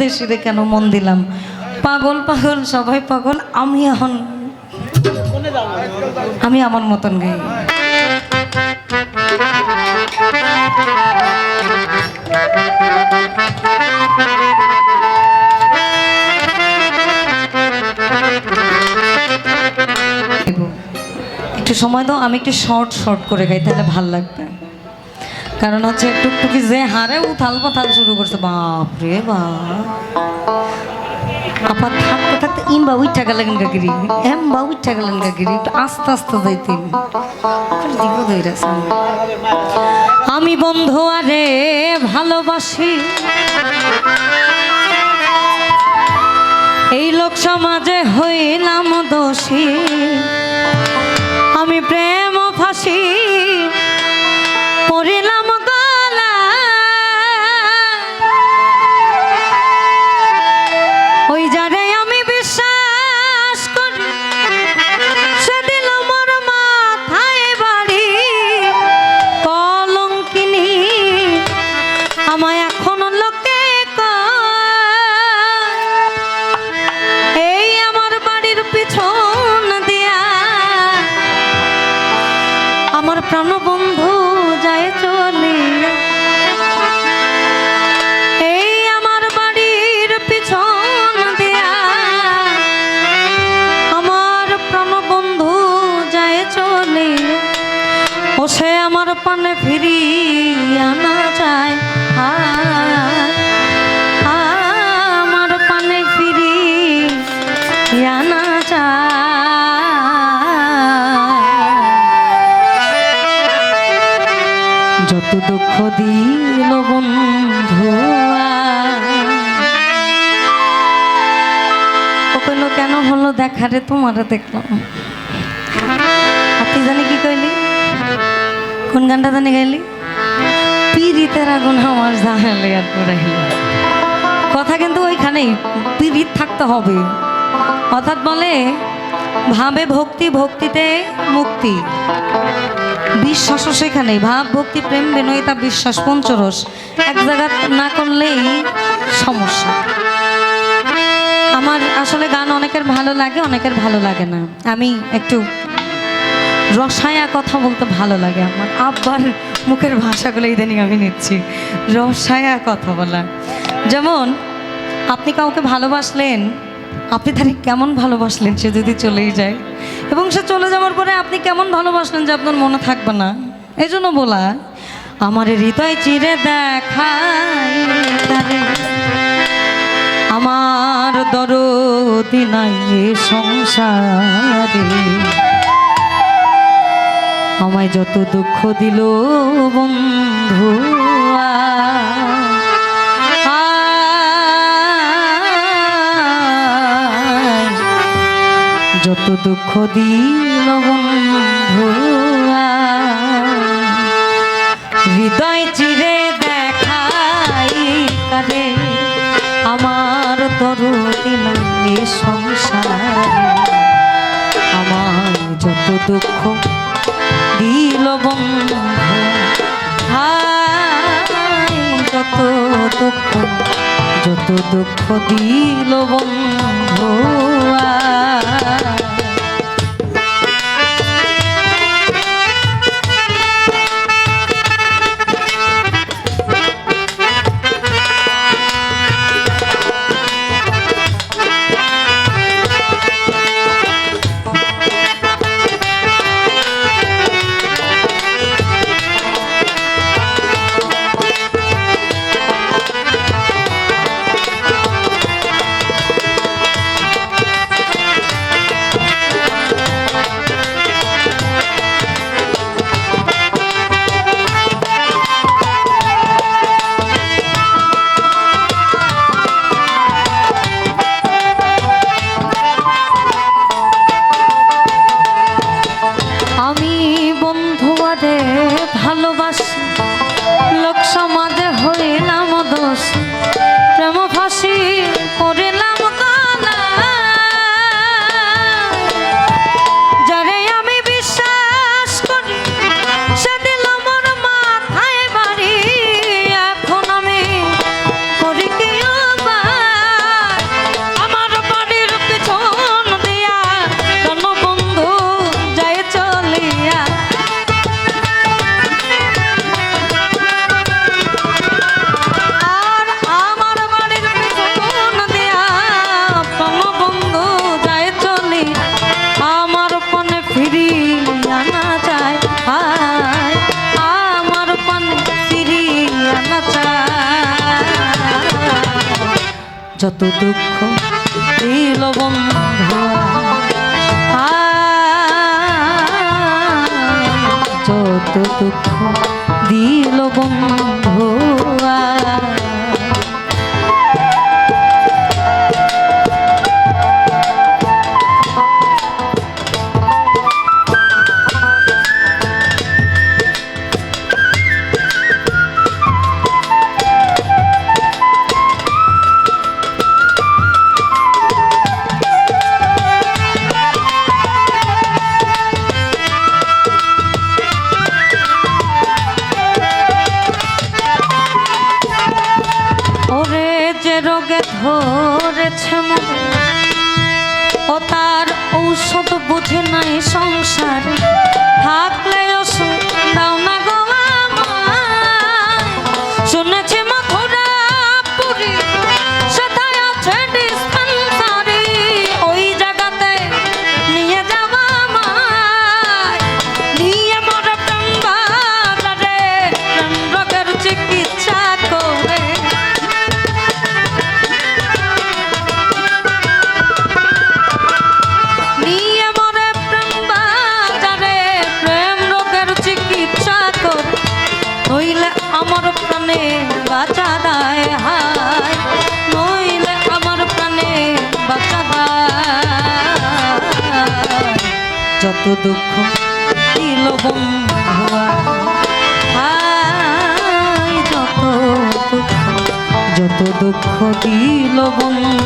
দেশে কেন মন দিলাম? পাগল পাগল সবাই পাগল, আমি আমার মতন গাই। একটু সময় দাও, আমি একটু শর্ট শর্ট করে গাই, তাহলে ভাল লাগবে। কারণ হচ্ছে টুকটুকি যে হারে উথাল পাথাল শুরু করছে, বাপ রে বাপ। আপার থাকতে থাকতে ইমবা উঠা গেলেন গাগিরি, এমবা উঠা গেলেন গাগিরি, একটু আস্তে আস্তে যাইতেন। আমি বন্ধু আরে ভালোবাসি, এই লোক সমাজে হইলাম দোষী। আমি প্রেম ফাঁসি পড়িলাম গলা, ওই যারে আমি বিশ্বাস করি সে দিল মোর মাথায় বাড়ি। কলঙ্কিনী আমায় এখন লোকে কয়, এই আমার বাড়ির পিছন দিয়া আমার প্রাণবন্ধু যায় চলিয়া। এই আমার বাড়ির পিছন দিয়া আমার প্রাণবন্ধু যায় চলিয়া। ও সে আমার পানে ফিরিয়া না যায়, আমার পানে ফিরিয়া না যায়। যত দুঃখ দিল বন্ধু, ওগুলো কেন হলো দেখারে তোমারে দেখলাম। আপনি জানি কি কইলি, কোন গানটা জানি গাইলি? পিরিতের আগুন আমার জাহালে আর পুরাইল। কথা কিন্তু ওইখানেই, পিরিত থাকতে হবে। অর্থাৎ বলে ভাবে ভক্তি, ভক্তিতে মুক্তি। বিশ্বাসও সেখানে, ভাব ভক্তি প্রেম বিনয়িতা বিশ্বাস পঞ্চরস এক জায়গা না করলেই সমস্যা। আমার আসলে গান অনেকের ভালো লাগে, অনেকের ভালো লাগে না। আমি একটু রসায়া কথা বলতে ভালো লাগে আমার। আব্বার মুখের ভাষাগুলো ইদানিং আমি নিচ্ছি, রসায়া কথা বলা। যেমন আপনি কাউকে ভালোবাসলেন, আপনি তাকে কেমন ভালোবাসলেন সে যদি চলেই যায়, এবং সে চলে যাওয়ার পরে আপনি কেমন ভালোবাসলেন যে আপনার মনে থাকবে না। এই জন্য বলা, আমার হৃদয় চিরে দেখাই তারে, আমার দরদি নাই এ সংসারে। আমায় যত দুঃখ দিল বন্ধু, যত দুঃখ দিল বন্ধু, হৃদয় চিরে দেখাই কারে, আমার দরদি নাই সংসারে। আমার যত দুঃখ দিল বন্ধু, যত দুঃখ, যত দুঃখ দিল বন্ধু। যত দুঃখ দিল বন্ধু যত দুঃখ দিল বন্ধু রোগে ধরেছে মনে ও তার ঔষধ বুঝে নাই সংসারে থাকলে ওষুধ দাও না গো আমায় শুনেছি মথুরা পুরী সেটাই আছে ডিসপেন্সারি ওই জায়গাতে নিয়ে যাওয়া আমায় নিয়ে মরে প্রেম বাজারে প্রেম রোগের চিকিৎসা করে আমার প্রাণে বাঁচা দায় হায় নইলে আমার প্রাণে বাঁচা দায় যত দুঃখ দিল বন্ধু হায় যত দুঃখ দিল বন্ধু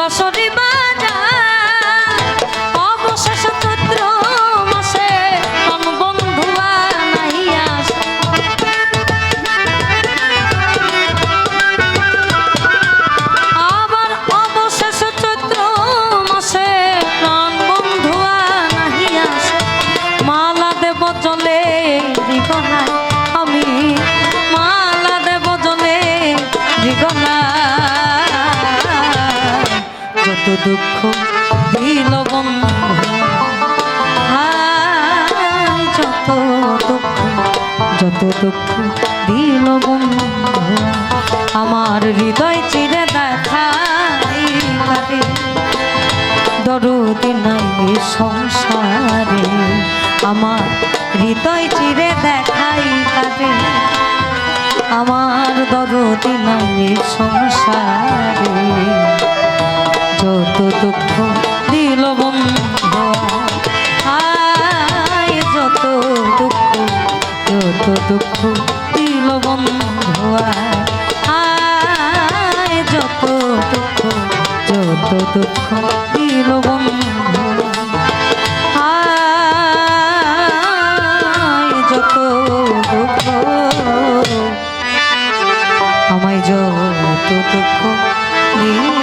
বসরি বাজার অবশেষ চৈত্র মাসে কোন বন্ধু নাইয়া আবার অবশেষ চৈত্র মাসে কোন বন্ধু নাইয়া মালা দেব জলে দিগনায় আমি মালা দেব জলে দিগনায় যত দুঃখ দিল বন্ধু হায় যত দুঃখ দিল বন্ধু আমার হৃদয় চিরে দেখাই কাটে দরদি নাই সংসারে আমার হৃদয় চিরে দেখাই কাটে আমার দরদি নাই সংসারে যত দুঃখ দিল বন্ধু হায় যত দুঃখ দিল বন্ধু হায় যত দুঃখ দিল বন্ধু হায় যত দুঃখ আমায় যত দুঃখ দিল